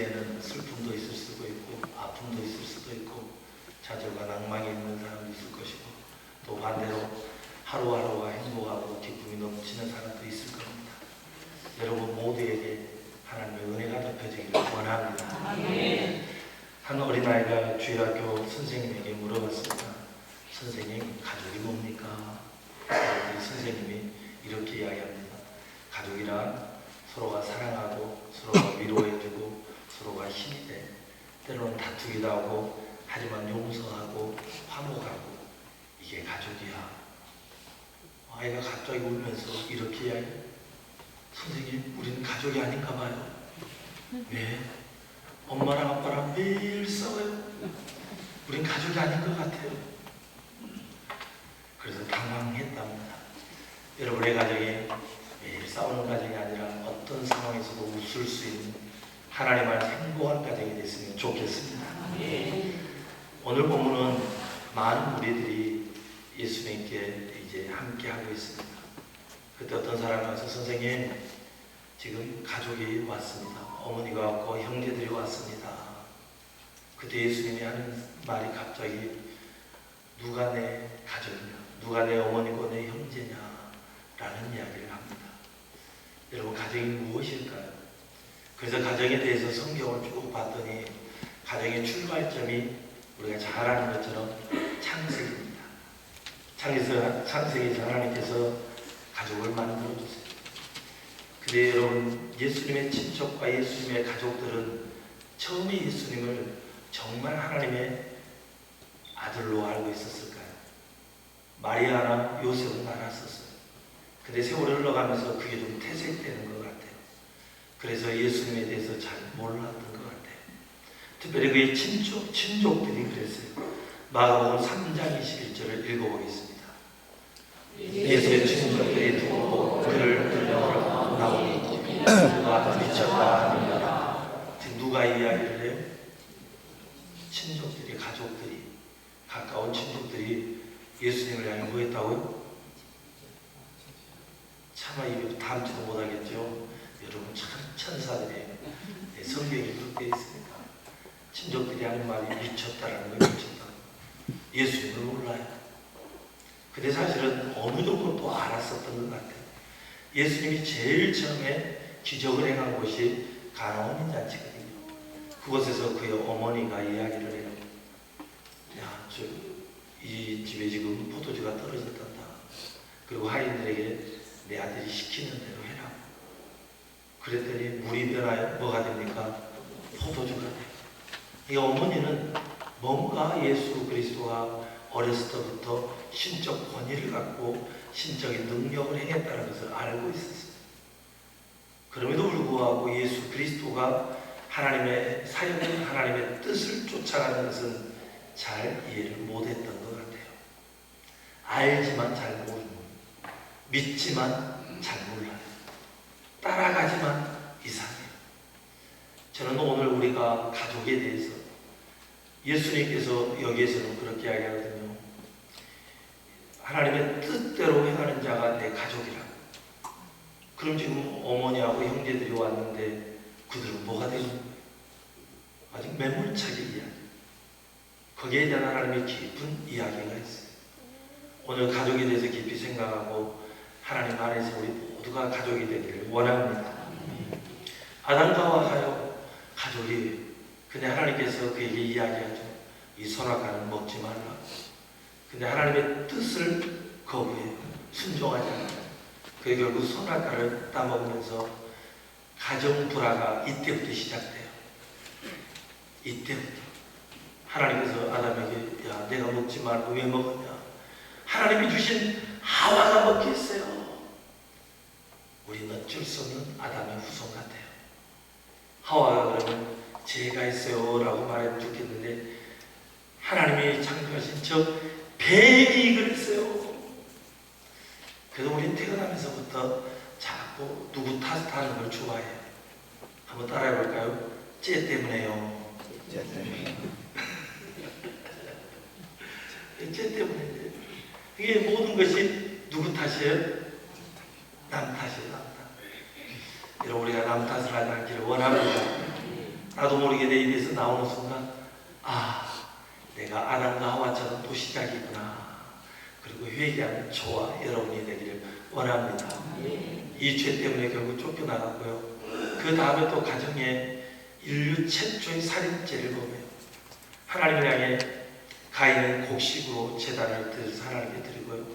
인생에는 슬픔도 있을 수도 있고 아픔도 있을 수도 있고 좌절과 낭망이 있는 사람도 있을 것이고 또 반대로 하루하루가 행복하고 기쁨이 넘치는 사람도 있을 겁니다. 여러분 모두에게 하나님의 은혜가 덮여지기를 원합니다. 한 어린아이가 주일학교 선생님에게 물어봤습니다. 선생님, 가족이 뭡니까? 그랬더니 선생님이 이렇게 이야기합니다. 가족이란 서로가 사랑하고 서로가 위로해주고 서로가 힘이 돼. 때로는 다투기도 하고 하지만 용서하고 화목하고 이게 가족이야. 아이가 갑자기 울면서 이렇게 이야기해요. 선생님, 우리는 가족이 아닌가 봐요. 왜? 엄마랑 아빠랑 매일 싸워요. 우린 가족이 아닌 것 같아요. 그래서 당황했답니다. 여러분의 가정이 매일 싸우는 가정이 아니라 어떤 상황에서도 웃을 수 있는 하나님 안에서 행복한 가정이 됐으면 좋겠습니다. 오늘 본문은 많은 우리들이 예수님께 이제 함께 하고 있습니다. 그때 어떤 사람이 와서 선생님, 지금 가족이 왔습니다. 어머니가 왔고 형제들이 왔습니다. 그때 예수님이 하는 말이 갑자기 누가 내 가족이냐, 누가 내 어머니고 내 형제냐 라는 이야기를 합니다. 여러분, 가정이 무엇일까요? 그래서 가정에 대해서 성경을 쭉 봤더니 가정의 출발점이 우리가 잘 아는 것처럼 창세기입니다. 창세기에서 하나님께서 가족을 만들어주세요. 근데 여러분, 예수님의 친척과 예수님의 가족들은 처음에 예수님을 정말 하나님의 아들로 알고 있었을까요? 마리아나 요셉은 알았었어요. 근데 세월이 흘러가면서 그게 좀 퇴색되는 것 같아요. 그래서 예수님에 대해서 잘 몰랐던 것 같아요. 특별히 그의 친족들이 그랬어요. 마가복음 3장 21절을 읽어보겠습니다. 예수의 친족들이 두고 그를 끌려오라 나오니 누가 미쳤다 하느니라. 지금 누가 이야기를 해요? 친족들이, 가족들이, 가까운 친족들이 예수님을 향해 뭐 했다고요? 차마 입에 담지도 못하겠죠. 여러분, 참 천사들이에요. 성경이 그렇게 있습니다. 친족들이 하는 말이 미쳤다라는 거, 미쳤다. 예수님을 몰라요. 근데 사실은 어느 정도 또 알았었던 것 같아요. 예수님이 제일 처음에 기적을 행한 곳이 가나온 잔치거든요. 그곳에서 그의 어머니가 이야기를 해요. 야, 이 집에 지금 포도주가 떨어졌단다. 그리고 하인들에게 내 아들이 시키는 대로 해라. 그랬더니 물이 변하여 뭐가 됩니까? 포도주가 돼요. 이 어머니는 뭔가 예수 그리스도가 어렸을 때부터 신적 권위를 갖고 신적인 능력을 행했다는 것을 알고 있었어요. 그럼에도 불구하고 예수 그리스도가 하나님의 사역인 하나님의 뜻을 쫓아가는 것은 잘 이해를 못했던 것 같아요. 알지만 잘 모르는, 믿지만 잘 몰라요. 따라가지만 이상해요. 저는 오늘 우리가 가족에 대해서 예수님께서 여기에서는 그렇게 이야기하거든요. 하나님의 뜻대로 행하는 자가 내 가족이라. 그럼 지금 어머니하고 형제들이 왔는데 그들은 뭐가 되는 거예요? 아직 매몰차게 이야기. 거기에 대한 하나님의 깊은 이야기가 있어요. 오늘 가족에 대해서 깊이 생각하고 하나님 안에서 우리 모두가 가족이 되기를 원합니다. 아담과 하여 가족이에요. 근데 하나님께서 그에게 이야기하죠. 이 선악과는 먹지 말라. 근데 하나님의 뜻을 거부해요. 순종하지 않아요. 그게 결국 선악과를 따먹으면서 가정 불화가 이때부터 시작돼요. 이때부터 하나님께서 아담에게 야, 내가 먹지 말고 왜 먹었냐? 하나님이 주신 하와가 먹겠어요. 우리는 어쩔 수 없는 아담의 후손 같아요. 하와가 그러면 죄가 있어요 라고 말해도 좋겠는데 하나님이 창조하신 저 뱀이 그랬어요. 그래서 우리는 태어나면서부터 자꾸 누구 탓하는 걸 좋아해요. 한번 따라해 볼까요? 쟤 때문에요. 쟤 때문에. 쟤 때문에. 이게 모든 것이 누구 탓이에요? 남 탓이에요. 남 탓. 여러분, 우리가 남 탓을 하지 않기를 원합니다. 나도 모르게 내 입에서 나오는 순간 내가 아담과 하와처럼 또 시작이구나. 그리고 회개하는 저와 여러분이 되기를 원합니다. 이 죄 때문에 결국 쫓겨나갔고요. 그 다음에 또 가정에 인류 최초의 살인죄를 범해요. 하나님을 향해 가인은 곡식으로 제단을 드려서 하나님께 드리고요.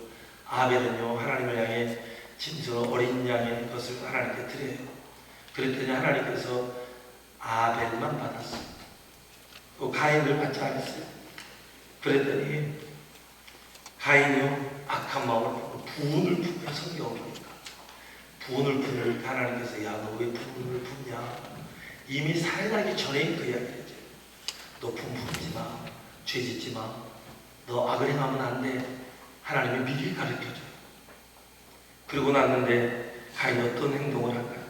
아벨은요 하나님을 향해 진수로 어린 양의 것을 하나님께 드려요. 그랬더니 하나님께서 아벨만 받았어요. 그 가인을 받지 않았어요. 그랬더니 가인이요 악한 마음을 품고 부은을 품고 성경을 보니까 부은을 품을 하나님께서 야 너 왜 부은을 품냐. 이미 살인하기 전에 그 이야기를 했죠. 너 품 품지 마. 죄 짓지 마. 너 악을 행하면 안 돼. 하나님이 미리 가르쳐줘요. 그러고 났는데 가인이 어떤 행동을 할까요?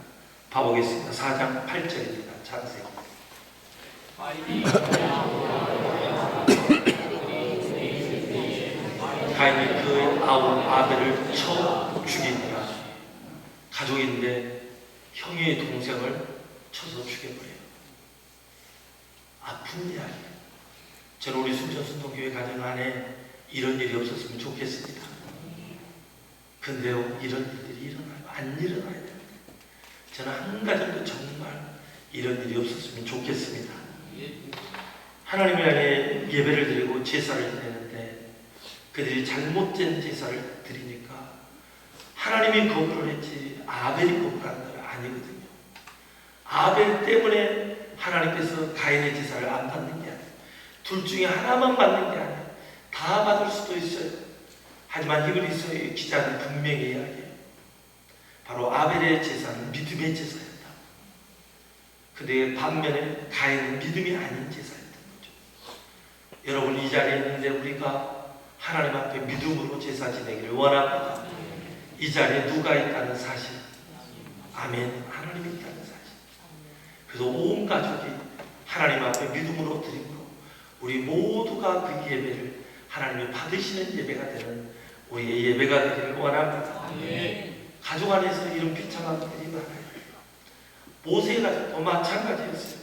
봐보겠습니다. 4장 8절입니다. 창세기. 가인이 그 아우 아벨을 쳐 죽이니라. 가족인데 형의 동생을 쳐서 죽여버려요. 아픈 이야기. 저는 우리 순천순동교회 가정 안에 이런 일이 없었으면 좋겠습니다. 근데요 이런 일들이 일어나요. 안 일어나야 됩니다. 저는 한 가정도 정말 이런 일이 없었으면 좋겠습니다. 하나님을 향해 예배를 드리고 제사를 드리는데 그들이 잘못된 제사를 드리니까 하나님이 거부를 했지 아벨이 거부한 건 아니거든요. 아벨 때문에 하나님께서 가인의 제사를 안 받는 게 아니에요. 둘 중에 하나만 받는 게 아니에요. 다 받을 수도 있어요. 하지만 히브리서의 기자는 분명히 이야기해요. 바로 아벨의 제사는 믿음의 제사였다. 근데 반면에 가인은 믿음이 아닌 제사였던 거죠. 여러분 이 자리에 있는데 우리가 하나님 앞에 믿음으로 제사 지내기를 원합니다. 이 자리에 누가 있다는 사실? 아멘. 하나님이 있다는 사실. 그래서 온 가족이 하나님 앞에 믿음으로 드리고 우리 모두가 그 예배를 하나님이 받으시는 예배가 되는 우리의 예배가 되기를 원합니다. 가족 안에서 이런 비참한 일이 많아요. 모세의 가족도 마찬가지였어요.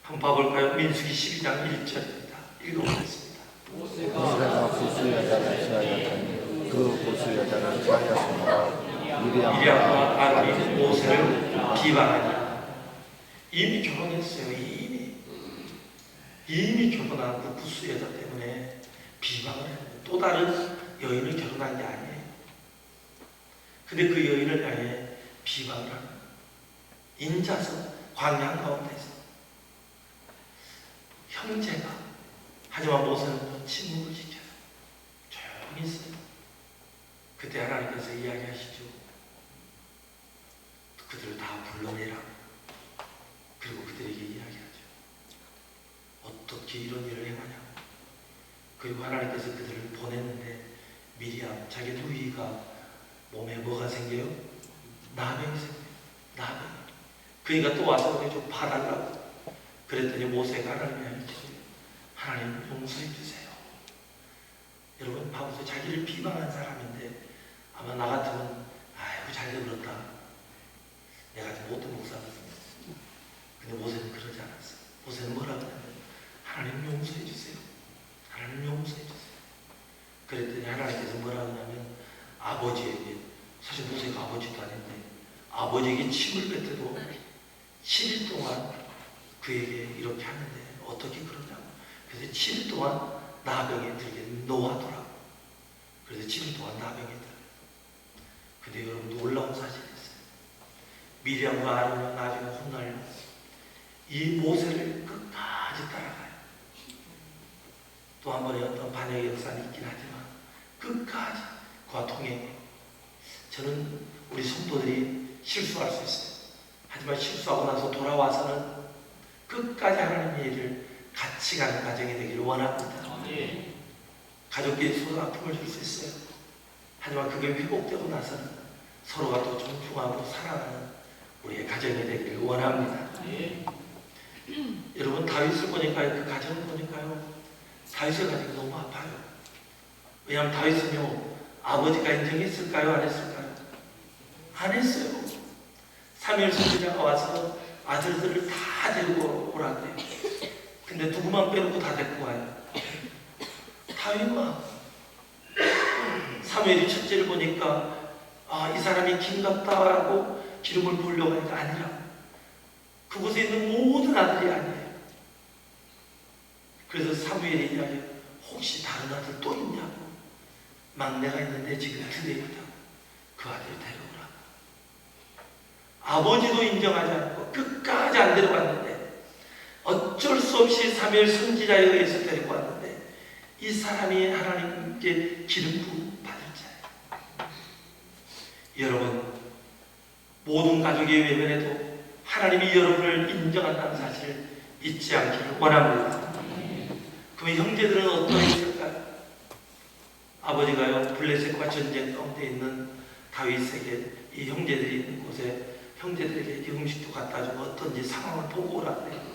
한번 봐볼까요? 민수기 12장 1절입니다. 읽어보겠습니다. 모세가 보스 여자를 취하였더니 그 보스 여자를 취하였으므로 미리암과 아론이 모세를 비방하니 이미 결혼했어요. 이미 결혼한 그 구스 여자 때문에 비방을 해요. 또 다른 여인을 결혼한 게 아니에요. 근데 그 여인을 향해 비방을 하는 인자서 광야 한가운데서 형제가 하지만 모세는 침묵을 지켜요. 조용히 있어요. 그때 하나님께서 이야기하시죠. 그들을 다 불러내라. 그리고 그들에게 이야기하죠. 어떻게 이런 일을 행하냐고. 그리고 하나님께서 그들을 보냈는데 미리암 자기 누이가 몸에 뭐가 생겨요? 나병이 생겨요. 나병. 그러니까 또 와서 좀 봐달라고. 그랬더니 모세가 하나님이 아니죠. 하나님 용서해 주세요. 여러분 봐보세요. 자기를 비방한 사람인데 아마 나 같으면 아이고 잘되었다. 내가 좀 못된 목사였습니다. 근데 모세는 그러지 않았어요. 모세는 뭐라고 하냐면 하나님 용서해 주세요. 하나님 용서해 주세요. 그랬더니 하나님께서 뭐라고 하냐면 아버지에게, 사실 모세가 아버지도 아닌데 아버지에게 침을 뱉어도 7일 동안 그에게 이렇게 하는데 어떻게 그러냐고. 그래서 7일 동안 나병에 들게 노하더라고. 그래서 7일 동안 나병에 들어요. 근데 여러분 놀라운 사실이 있어요. 미리암과 아론은 나중에 혼날려 이 모세를 끝까지 따라가요. 또 한 번의 어떤 반역의 역사는 있긴 하지만 끝까지 그와 통해. 저는 우리 성도들이 실수할 수 있어요. 하지만 실수하고 나서 돌아와서는 끝까지 하나님의 일을 같이 가는 가정이 되기를 원합니다. 가족끼리 서로 아픔을 줄 수 있어요. 하지만 그게 회복되고 나서는 서로가 또 존중하고 사랑하는 우리의 가정이 되기를 원합니다. 여러분 다윗을 보니까요, 그 가정을 보니까요, 다윗의 가정이 너무 아파요. 왜냐하면 다윗은요, 아버지가 인정했을까요? 안 했을까요? 안 했어요. 사무엘 선지자가 와서 아들들을 다 데리고 오라 근데 누구만 빼놓고 다 데리고 와요. 다윗만. 사무엘이 첫째를 보니까 이 사람이 긴갑다라고 기름을 부으려고 하니까 아니라 그곳에 있는 모든 아들이 아니에요. 그래서 사무엘이 이야기해요. 혹시 다른 아들 또 있냐고. 막내가 있는데 지금 들에 있다고. 그 아들 데려오라고. 아버지도 인정하지 않고 끝까지 안 데려왔는데 어쩔 수 없이 사무엘 선지자에 의해서 데리고 왔는데 이 사람이 하나님께 기름 부음 받을 자예요. 여러분, 모든 가족이 외면해도 하나님이 여러분을 인정한다는 사실을 잊지 않기를 원합니다. 그럼 형제들은 어떻게 있을까요? 아버지가요, 블레셋과 전쟁 가운데 있는 다윗에게 이 형제들이 있는 곳에 형제들에게 음식도 갖다 주고 어떤지 상황을 보고 오라고 해요.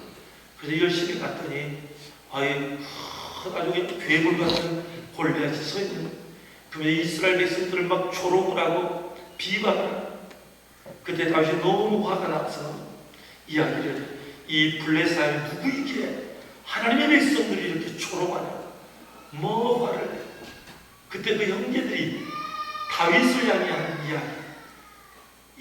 그래서 열심히 갔더니 아주 괴물 같은 골리앗이 서 있는, 그러면 이스라엘 백성들을 막 조롱을 하고 비방을 하고, 그때 다윗이 너무 화가 나서 이야기를, 이 블레셋이 누구이기에 하나님의 백성들이 이렇게 조롱하냐, 뭐 화를 내요. 그때 그 형제들이 다윗을 향해 하는 이야기,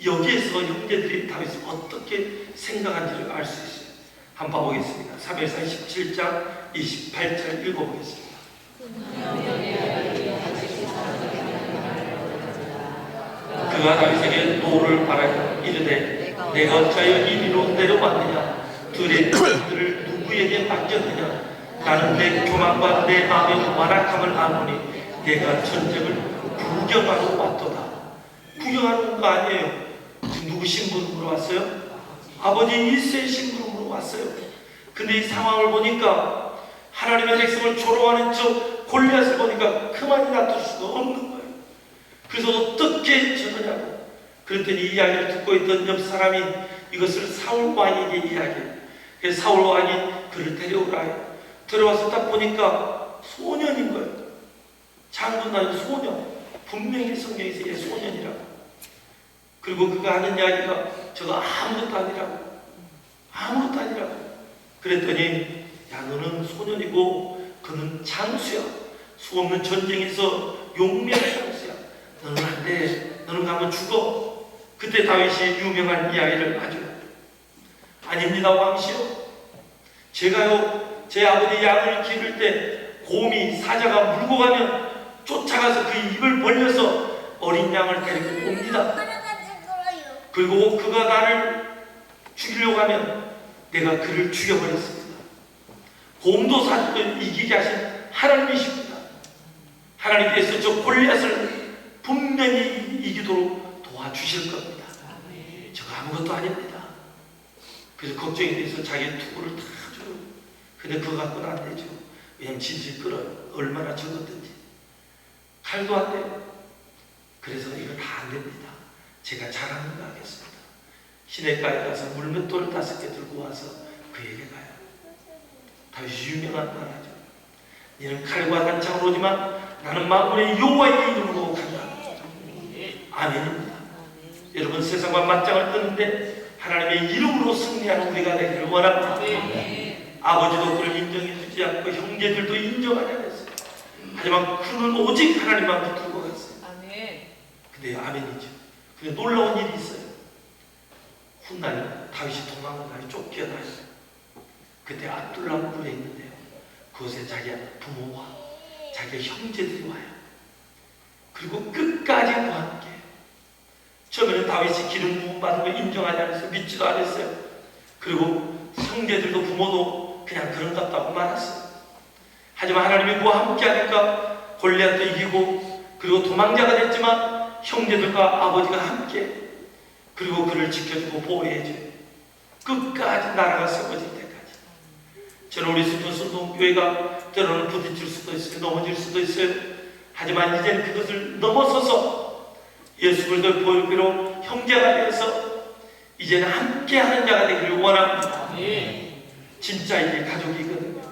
여기에서 형제들이 다윗을 어떻게 생각한지를 알 수 있어요. 한번 봐보겠습니다. 사무엘상 17장 28절 읽어보겠습니다. 그가 다윗에게 노를 바라여 이르되 내가 어찌하여 이리로 내려왔느냐, 들의 들을 누구에게 맡겼느냐. 나는 내 교만과 내 마음의 완악함을 아노니 내가 전쟁을 구경하러 왔도다. 구경하는 거 아니에요. 지금 누구 심부름으로 왔어요? 아버지 이새의 심부름으로 왔어요. 근데 이 상황을 보니까 하나님의 백성을 조롱하는 저 골리앗을 보니까 그만이 놔둘 수가 없는 거예요. 그래서 어떻게 저러냐고. 그랬더니 이 이야기를 듣고 있던 옆 사람이 이것을 사울 왕에게 이야기해요. 그래서 사울 왕이 그를 데려오라 해요. 들어와서 딱 보니까 소년인 거예요. 장군 나이 소년. 분명히 성경에서 얘 소년이라고. 그리고 그가 하는 이야기가 저거 아무것도 아니라고. 아무것도 아니라고. 그랬더니 야, 너는 소년이고 그는 장수야. 수없는 전쟁에서 용맹한 장수야. 너는 안 돼. 너는 가면 죽어. 그때 다윗이 유명한 이야기를 하죠. 아닙니다, 왕시여. 제가요, 제 아버지 양을 기를 때 곰이 사자가 물고 가면 쫓아가서 그 입을 벌려서 어린 양을 데리고 옵니다. 그리고 그가 나를 죽이려고 하면 내가 그를 죽여버렸습니다. 곰도 사자도 이기게 하신 하나님이십니다. 하나님께서 저 골리앗을 분명히 이기도록 도와주실 겁니다. 저거 아무것도 아닙니다. 그래서 걱정이 돼서 자기 투구를 다 줘요. 근데 그거 갖고는 안 되죠. 왜냐면 질질 끌어요. 얼마나 적었든지. 칼도 안 돼요. 그래서 이거 다 안 됩니다. 제가 잘하는 거 하겠습니다. 시내가에 가서 물맷돌 5개 들고 와서 그에게 가요. 다윗이 유명한 말하죠. 너는 칼과 단창으로 오지만 나는 만군의 여호와의 이름으로 간다. 아멘입니다. 여러분, 세상과 맞짱을 뜨는데 하나님의 이름으로 승리하는 우리가 되기를 원합니다. 아버지도 그를 인정해주지 않고 형제들도 인정하지 않았어요. 하지만 그는 오직 하나님만 붙들고 갔어요. 근데 아멘이죠. 근데 놀라운 일이 있어요. 훗날 다윗이 도망을 가요. 쫓겨나요. 그때 압둘람 굴에 있는데요, 그곳에 자기 부모와 자기 형제들이 와요. 그리고 끝까지 그와 함께. 처음에는 다윗이 기름 부음 받은 걸 인정하지 않았어요. 믿지도 않았어요. 그리고 형제들도 부모도 그냥 그런갑다고 말았어요. 하지만 하나님이 그와 함께 하니까 골리앗도 이기고, 그리고 도망자가 됐지만 형제들과 아버지가 함께, 그리고 그를 지켜주고 보호해줘요. 끝까지 나라가 세워질 때까지. 저는 우리 순종교회가 때로는 부딪힐 수도 있어요. 넘어질 수도 있어요. 하지만 이제는 그것을 넘어서서 예수 그리스도의 보혈로 형제가 되어서 이제는 함께하는 자가 되기를 원합니다. 진짜 이게 가족이거든요.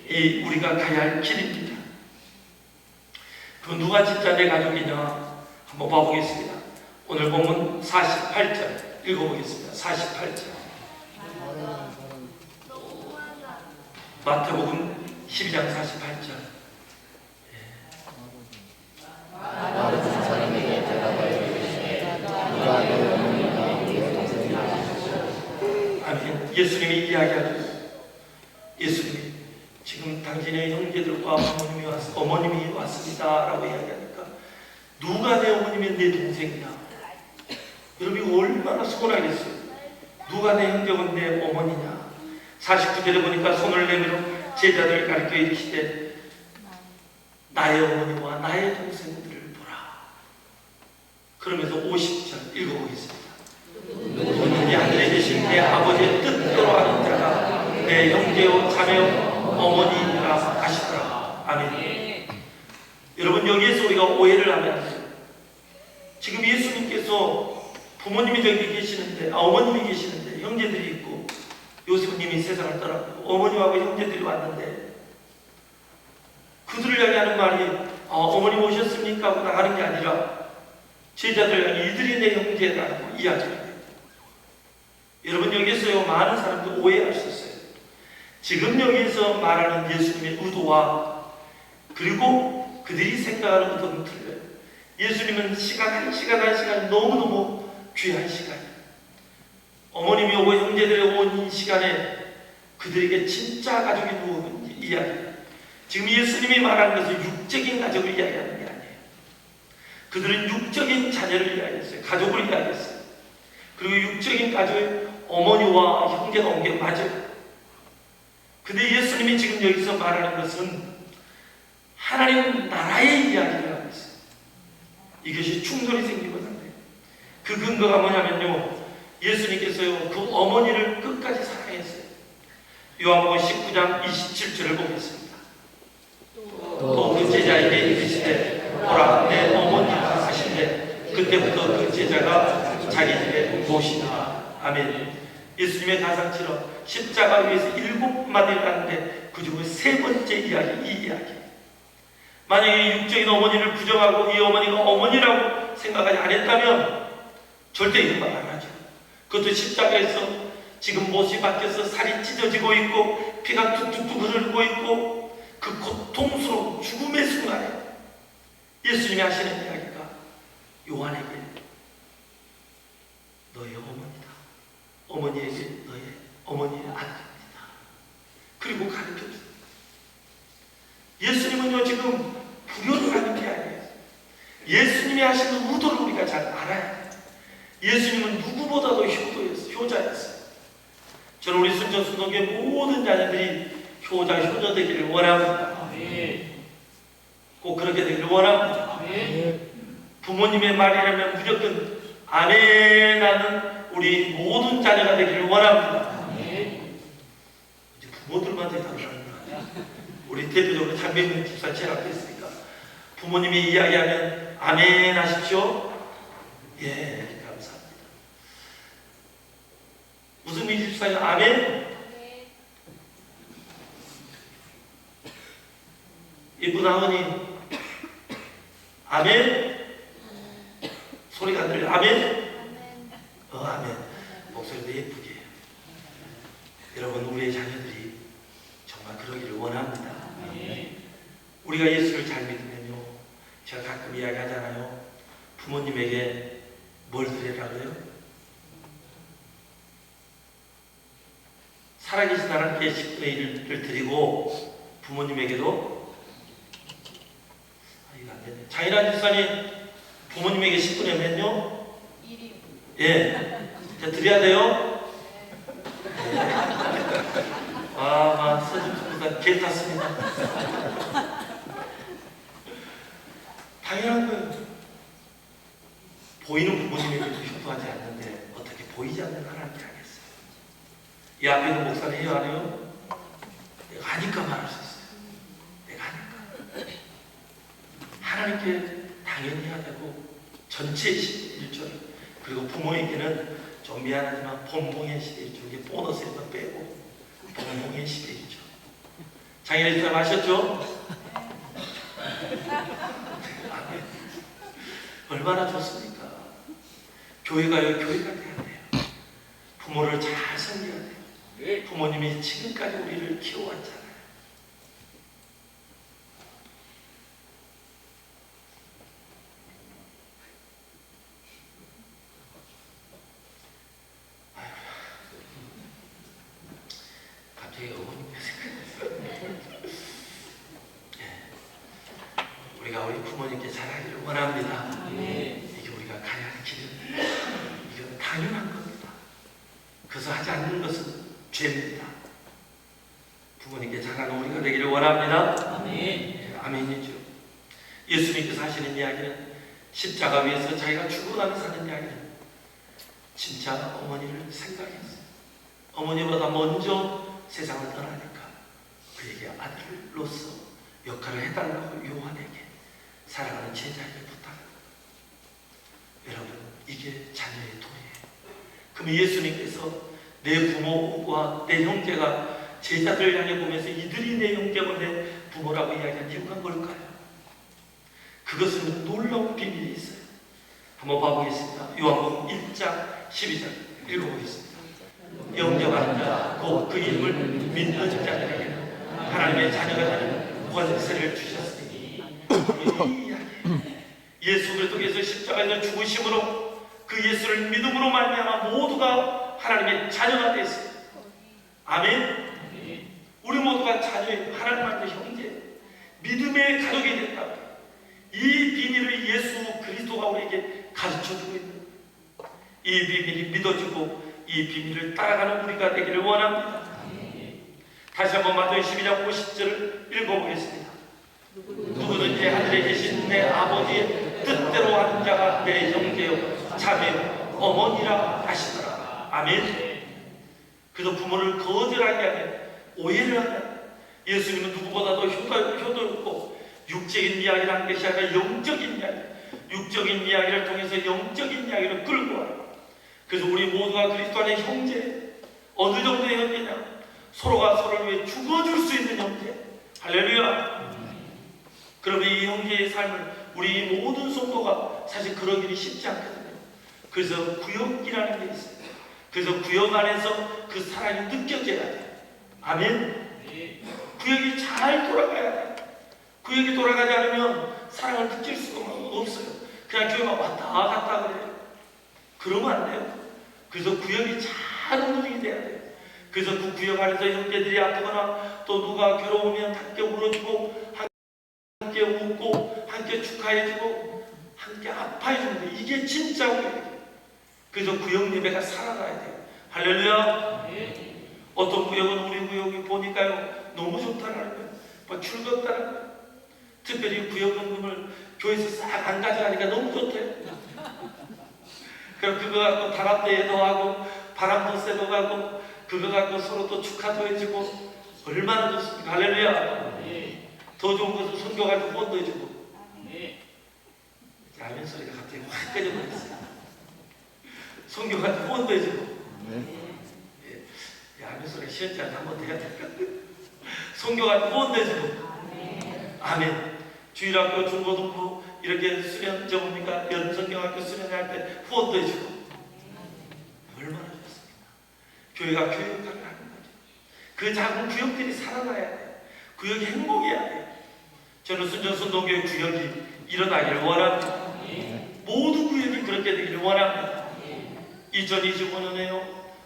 이 우리가 가야 할 길입니다. 그 누가 진짜 내 가족이냐 한번 봐보겠습니다. 오늘 본문 48절 읽어보겠습니다. 48절. 마태복음 12장 48절. 아버지 사람에게 대답하여 이르시되 누가 내 어머니나 내 동생이냐. 아멘. 예수님이 이야기하죠. 예수님이 지금 당신의 형제들과 어머님이 왔습니다 라고 이야기하니까 누가 내 어머님이 내 동생이냐. 여러분 이거 얼마나 서운하겠어요. 누가 내 형제고 내 어머니냐. 49절에 보니까 손을 내밀어 제자들을 가리켜 이르시되 나의 어머니와 나의 동생들을 보라. 그러면서 50절 읽어보겠습니다. 누구든지 하늘에 계신 내 아버지의 뜻대로 하는 자가 내 형제요 자매요 어머니라 하시더라. 아멘. 여러분 여기에서 우리가 오해를 하면 안 돼요. 지금 예수님께서 부모님이 저기 계시는데 어머님이 계시는데 형제들이 있고 요셉님이 세상을 떠났고 어머님하고 형제들이 왔는데 그들을 향해 하는 말이 어머님 오셨습니까? 하고 나가는 게 아니라 제자들 향해 이들이 내 형제라고 이야기합니다. 여러분 여기서요 많은 사람들이 오해할 수 있어요. 지금 여기에서 말하는 예수님의 의도와 그리고 그들이 생각하는 의도는 틀려요. 예수님은 시간 한 시간 너무너무 귀한 시간이에요. 어머님이 오고 형제들이 온 이 시간에 그들에게 진짜 가족이 누구인지 이야기해요. 지금 예수님이 말하는 것은 육적인 가족을 이야기하는 게 아니에요. 그들은 육적인 자녀를 이야기했어요. 가족을 이야기했어요. 그리고 육적인 가족의 어머니와 형제가 온 게 맞아요. 근데 예수님이 지금 여기서 말하는 것은 하나님 나라의 이야기를 하고 있어요. 이것이 충돌이 생기거든요. 그 근거가 뭐냐면요. 예수님께서요 그 어머니를 끝까지 사랑했어요. 요한복음 19장 27절을 보겠습니다. 또 그 제자에게 이르시되 보라 내 어머니라 하시되 그때부터 그 제자가 자기 집에 모시니라. 아멘. 예수님의 가상처럼 십자가 위에서 7마디를 하는데 그 중에 3번째 이야기 이 이야기. 만약에 육적인 어머니를 부정하고 이 어머니가 어머니라고 생각하지 않았다면 절대 이런 말 안 하죠. 그것도 십자가에서 지금 못이 박혀서 살이 찢어지고 있고 피가 뚝뚝뚝 흐르고 있고 그 고통스러운 죽음의 순간에 예수님이 하시는 이야기가 요한에게 너의 어머니다. 어머니에게 너의 어머니의 아들입니다. 그리고 가르쳐줍니다. 예수님은요 지금 불효를 하는 게 아니에요. 예수님이 하시는 의도를 우리가 잘 알아야 돼요. 예수님은 누구보다도 효자였어요. 저는 우리 순천순동교회 모든 자녀들이 효자, 효녀 되기를 원합니다. 꼭 그렇게 되기를 원합니다. 부모님의 말이라면 무조건 아멘 하는 우리 모든 자녀가 되기를 원합니다. 이제 부모들만 대답하는 거야. 우리 대표적으로 장병민 집사 제일 앞에 있으니까 부모님이 이야기하면 아멘 하십시오. 예, 감사합니다. 무슨 집사님 아멘? 이쁜 아버님 아멘? 소리가 안 들려. 아멘? 아멘. 목소리도 예쁘게 해요. 여러분 우리의 자녀들이 정말 그러기를 원합니다. 우리가 예수를 잘 믿으면요 제가 가끔 이야기하잖아요. 부모님에게 뭘 드리라고요? 살아계신 하나님께 10분의 1을 드리고 부모님에게도 이거 안 되네. 장인환 집사님 부모님에게 10분의 몇요? 1이요. 예. 자, 드려야 돼요? 예. 서준수보다 개 탔습니다. 당연한 거예요. 보이는 부모님에게도 효도하지 않는데 어떻게 보이지 않는 하나님께 하겠어요? 이 앞에 있는 목사는 해요 안 해요? 내가 하니까 말할 수 있어요. 내가 하니까. 하나님께 당연히 해야 되고 전체 11조를 그리고 부모에게는 좀 미안하지만 본봉의 11조 이게 보너스에서 빼고 본봉의 11조 장인의 사람 아셨죠? 얼마나 좋습니까? 교회가요 교회가 돼야 돼요. 부모를 잘 섬겨야 돼요. 부모님이 지금까지 우리를 키워왔잖아요. 원합니다. 이게 우리가 가야 할 길입니다. 이건 당연한 겁니다. 그래서 하지 않는 것은 죄입니다. 부모님께 잘하는 우리가 되기를 원합니다. 예, 아멘이죠. 예수님께서 하시는 이야기는 십자가 위에서 자기가 죽어가면서 하는 이야기는 진짜 어머니를 생각했어요. 어머니보다 먼저 세상을 떠나니까 그에게 아들로서 역할을 해달라고 요한에게 사랑하는 제자에게 부탁합니다. 여러분, 이게 자녀의 도리예요. 그럼 예수님께서 내 부모와 내 형제가 제자들을 향해 보면서 이들이 내 형제고 내 부모라고 이야기한 이유가 뭘까요? 그것은 놀라운 비밀이 있어요. 한번 봐보겠습니다. 요한복음 1장 12절 읽어보겠습니다. 영접하는 자, 곧 그 이름을 믿는 자들에게는 하나님의 자녀가 되는 권세를 주셨으니, 이 이야기, 예수 그리스도께서 십자가에서 죽으심으로 그 예수를 믿음으로 말미암아 모두가 하나님의 자녀가 됐어요. 아멘. 우리 모두가 자녀의 하나님의 형제, 믿음의 가족이 됐다. 이 비밀을 예수 그리스도가 우리에게 가르쳐주고 있는, 이 비밀이 믿어지고 이 비밀을 따라가는 우리가 되기를 원합니다. 다시 한번 마태복음 12장 50절을 읽어보겠습니다. 누구든지 하늘에 계신 내 아버지의 뜻대로 하는 자가 내 형제요 자매요 어머니라 하시더라. 아멘. 그래서 부모를 거절하게 하면, 오해를 하면, 예수님은 누구보다도 효도였고 육적인 이야기를 하는 것이 아니라 영적인 이야기, 육적인 이야기를 통해서 영적인 이야기를 끌고 와요. 그래서 우리 모두가 그리스도 안의 형제, 어느 정도의 형제냐? 서로가 서로를 위해 죽어줄 수 있는 형제. 할렐루야. 그러면 이 형제의 삶을 우리 모든 성도가 사실 그러기는 쉽지 않거든요. 그래서 구역이라는 게 있어요. 그래서 구역 안에서 그 사랑이 느껴져야 돼요. 아멘. 구역이 잘 돌아가야 돼요. 구역이 돌아가지 않으면 사랑을 느낄 수가 없어요. 그냥 교회만 왔다 갔다 그래요. 그러면 안 돼요. 그래서 구역이 잘 운영이 돼야 돼요. 그래서 그 구역 안에서 형제들이 아프거나 또 누가 괴로우면 함께 울어주고, 함께 웃고, 함께 축하해주고, 함께 아파해주는 게 이게 진짜 구역이에요. 그래서 구역 예배가 살아나야 돼요. 할렐루야. 어떤 구역은 우리 구역이 보니까요 너무 좋다는 거예요. 뭐 즐겁다는 거예요. 특별히 구역금을 교회에서 싹 안 가져가니까 너무 좋대요. 그럼 그거 갖고 단합대회도 하고 바람도 쐬고 가고 그거 갖고 서로 또 축하도 해주고 얼마나 좋습니까? 할렐루야. 더 좋은 것은 선교 가지고 후원도 해주고. 아멘 소리가 갑자기 확 꺼져버렸어요. 선교 가지고 후원도 해주고. 아멘 소리가 시원치 않게 한번 더 해야 될까? 선교 가지고 후원도 해주고. 아멘. 주일학교, 중고등부 이렇게 수련 접으니까 연성경학교 수련할 때 후원도 해주고. 얼마나 좋습니까? 교회가 교육 역할을 하는 거죠. 그 작은 구역들이 살아나야 돼요. 구역이 행복해야 돼요. 저는 순전순동교회 구역이 일어나기를 원합니다. 모든 구역이 그렇게 되기를 원합니다. 2025년에요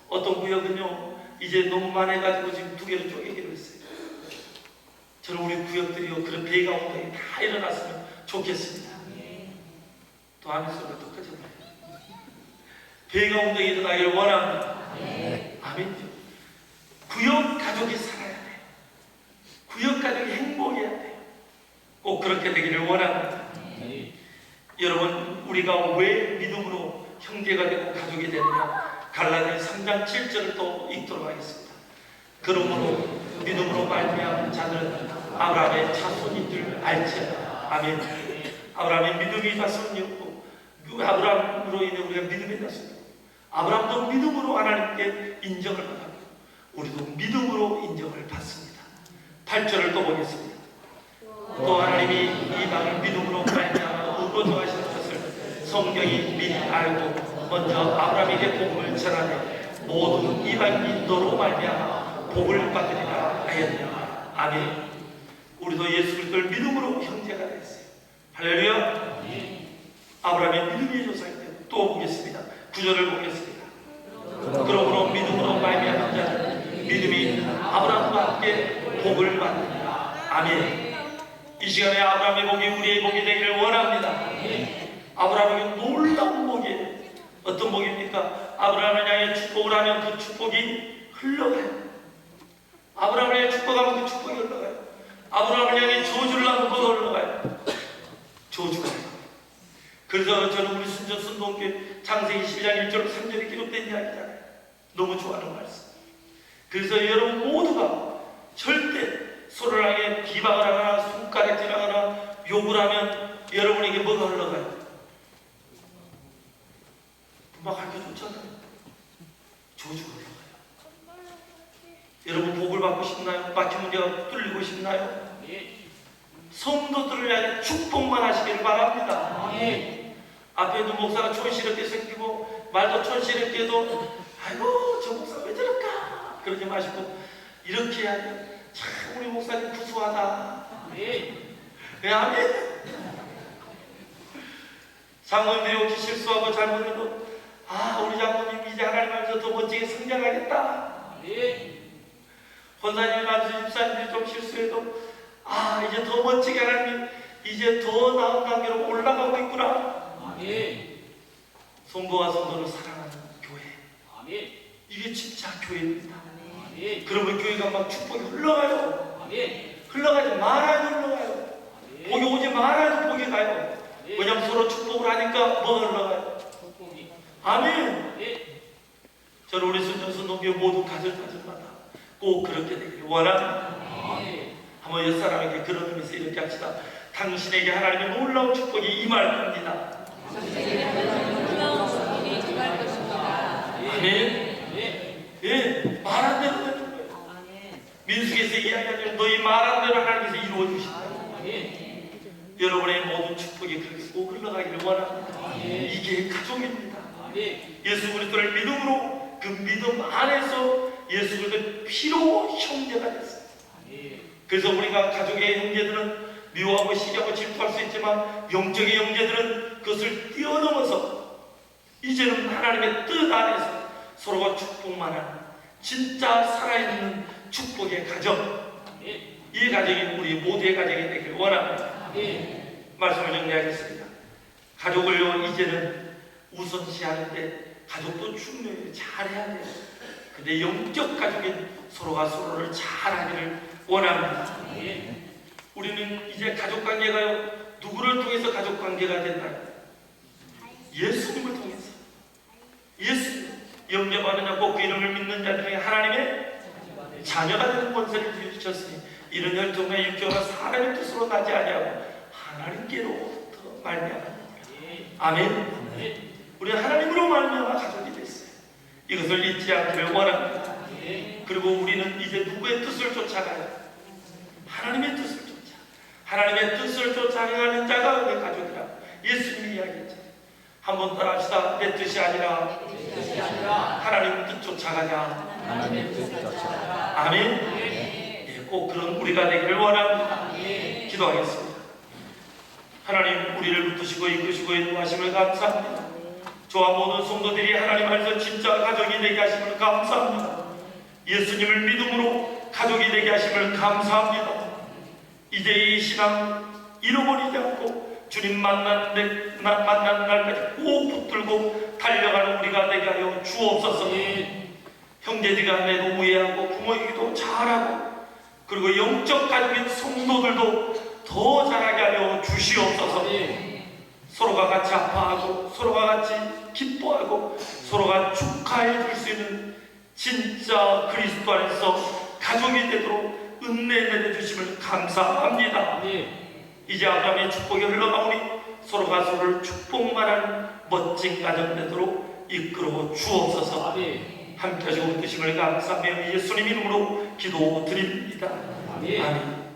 어떤 구역은요 이제 너무 많아가지고 지금 2개로 쪼개기로 했어요. 저는 우리 구역들이요 그런 배가 엉덩이 다 일어났으면 좋겠습니다. 또 아멘 소리가 또 꺼져버려요. 배가 엉덩이 일어나기를 원합니다. 아멘죠. 구역 가족이 살아야 돼요. 구역 가족이 행복해야 돼요. 꼭 그렇게 되기를 원합니다. 여러분 우리가 왜 믿음으로 형제가 되고 가족이 되느냐, 갈라디아 3장 7절을 또 읽도록 하겠습니다. 그러므로 믿음으로 말미암은 자들은 아브라함의 자손인 줄 알지어다. 아멘. 아브라함의 믿음이 자손이었고 아브라함으로 인해 우리가 믿음의 자손이었고 아브라함도 믿음으로 하나님께 인정을 받았고 우리도 믿음으로 인정을 받습니다. 8절을 또 보겠습니다. 또 하나님이 이방을 믿음으로 말미암아 의롭다 하시는 것을 성경이 미리 알고 먼저 아브라함에게 복음을 전하되 모든 이방인이 너로 말미암아 복을 받으리라 하였느니라. 아멘. 우리도 예수 그리스도를 믿음으로 형제가 됐어요. 할렐루야. 아브라함의 믿음의 조상이에요. 또 보겠습니다. 9절을 보겠습니다. 그러므로 믿음으로 말미암은 자는 믿음이 있는 아브라함과 함께 복을 받느니라. 아멘. 이 시간에 아브라함의 복이 우리의 복이 되기를 원합니다. 아브라함에게 놀라운 복이에요. 어떤 복입니까? 아브라함을 향해 축복을 하면 그 축복이 흘러가요. 아브라함을 향해 축복하면 그 축복이 흘러가요. 아브라함을 향해 저주를 하면 그거 흘러가요. 저주가 흘러가요. 그래서 저는 우리 순전 순동교회 창세기 12장 1절 3절에 기록된 이야기잖아요. 너무 좋아하는 말씀. 그래서 여러분 모두가 절대 서로를 향해 비방을 하거나 손가락질하거나 욕을 하면 여러분에게 뭐가 흘러가요? 막 하기 좋잖아요. 저주가 흘러가요. 여러분 복을 받고 싶나요? 막힌 문제가 뚫리고 싶나요? 성도들을 향해 축복만 하시기를 바랍니다. 앞에 있는 목사가 촌스럽게 생기고 말도 촌스럽게 해도 아이고 저 목사 왜 저럴까? 그러지 마시고 이렇게 해야 돼. 참 우리 목사님 구수하다. 네, 아멘. 장모님들이 혹시 실수하고 잘못해도 우리 장모님 이제 하나님 안에서 더 멋지게 성장하겠다. 권사님이나 집사님들이 좀 실수해도 이제 더 멋지게 하나님 이제 더 나은 관계로 올라가고 있구나. 성도와 성도를 사랑하는 교회. 이게 진짜 교회입니다. 그러면 교회가 막 축복이 흘러가요. 흘러가지 말아야 흘러가요. 복이 오지 말아야 복이 가요. 왜냐하면 서로 축복을 하니까 뭐가 흘러가요? 아멘. 저는 우리 순전순동교회 모든 가정마다 꼭 그렇게 되기를 원합니다. 한번 옛사람에게 그런 의미에서 이렇게 합시다. 당신에게 하나님의 놀라운 축복이 임할 겁니다. 아멘. 말한 대로 되는 거예요. 민수기에서 이야기하면 너희 말한 대로 하나님께서 이루어 주신다. 여러분의 모든 축복이 그렇게 꼭 흘러가기를 원합니다. 이게 가족입니다. 예수 그리스도를 믿음으로 그 믿음 안에서 예수 그리스도의 피로 형제가 됐어요. 그래서 우리가 가족의 형제들은 미워하고 시기하고 질투할 수 있지만 영적인 형제들은 그것을 뛰어넘어서 이제는 하나님의 뜻 안에서 서로가 축복만 하는 진짜 살아있는 축복의 가정. 이 가정이 우리 모두의 가정이 되길 원합니다. 말씀을 정리하겠습니다. 가족을요 이제는 우선시하는데 가족도 중요해요. 잘해야 돼요. 근데 영적 가족인 서로가 서로를 잘하기를 원합니다. 우리는 이제 가족관계가요 누구를 통해서 가족관계가 된다요? 예수님을 통해서. 예수님 영접하느냐 꼭 그 이름을 믿는 자들 중에 하나님의 자녀가 되는 권세를 주셨으니 이런 혈통과 육조가 사람의 뜻으로 나지 아니하고 하나님께로부터 말미암았느니라. 아멘. 우리 하나님으로 말미암아 가족이 됐어요. 이것을 잊지 않기를 원합니다. 그리고 우리는 이제 누구의 뜻을 쫓아가요? 하나님의 뜻을 쫓아. 하나님의 뜻을 쫓아가는 자가 우리 가족이라 예수님이 이야기했죠. 한번 따라합시다. 내 뜻이 아니라 하나님 뜻 쫓아가자. 아멘. 꼭 그런 우리가 되기를 원합니다. 기도하겠습니다. 하나님 우리를 붙드시고 이끄시고 인도하심을 감사합니다. 저와 모든 성도들이 하나님 안에서 진짜 가족이 되게 하심을 감사합니다. 예수님을 믿음으로 가족이 되게 하심을 감사합니다. 이제 이 신앙 잃어버리지 않고 주님 만나는 날까지 꼭 붙들고 달려가는 우리가 되게 하여 주옵소서. 형제들 간에도 우애하고 부모에게도 잘하고 그리고 영적 가족인 성도들도 더 잘하게 하여 주시옵소서. 서로가 같이 아파하고 서로가 같이 기뻐하고 서로가 축하해 줄 수 있는 진짜 그리스도 안에서 가족이 되도록 은혜 내려주심을 감사합니다. 이제 아브라함의 축복이 흘러가오니 서로가 서로를 축복만하는 멋진 가정 되도록 이끌어 주옵소서. 함께 하시고 뜻임을 감사하며 예수님 이름으로 기도드립니다. 아멘.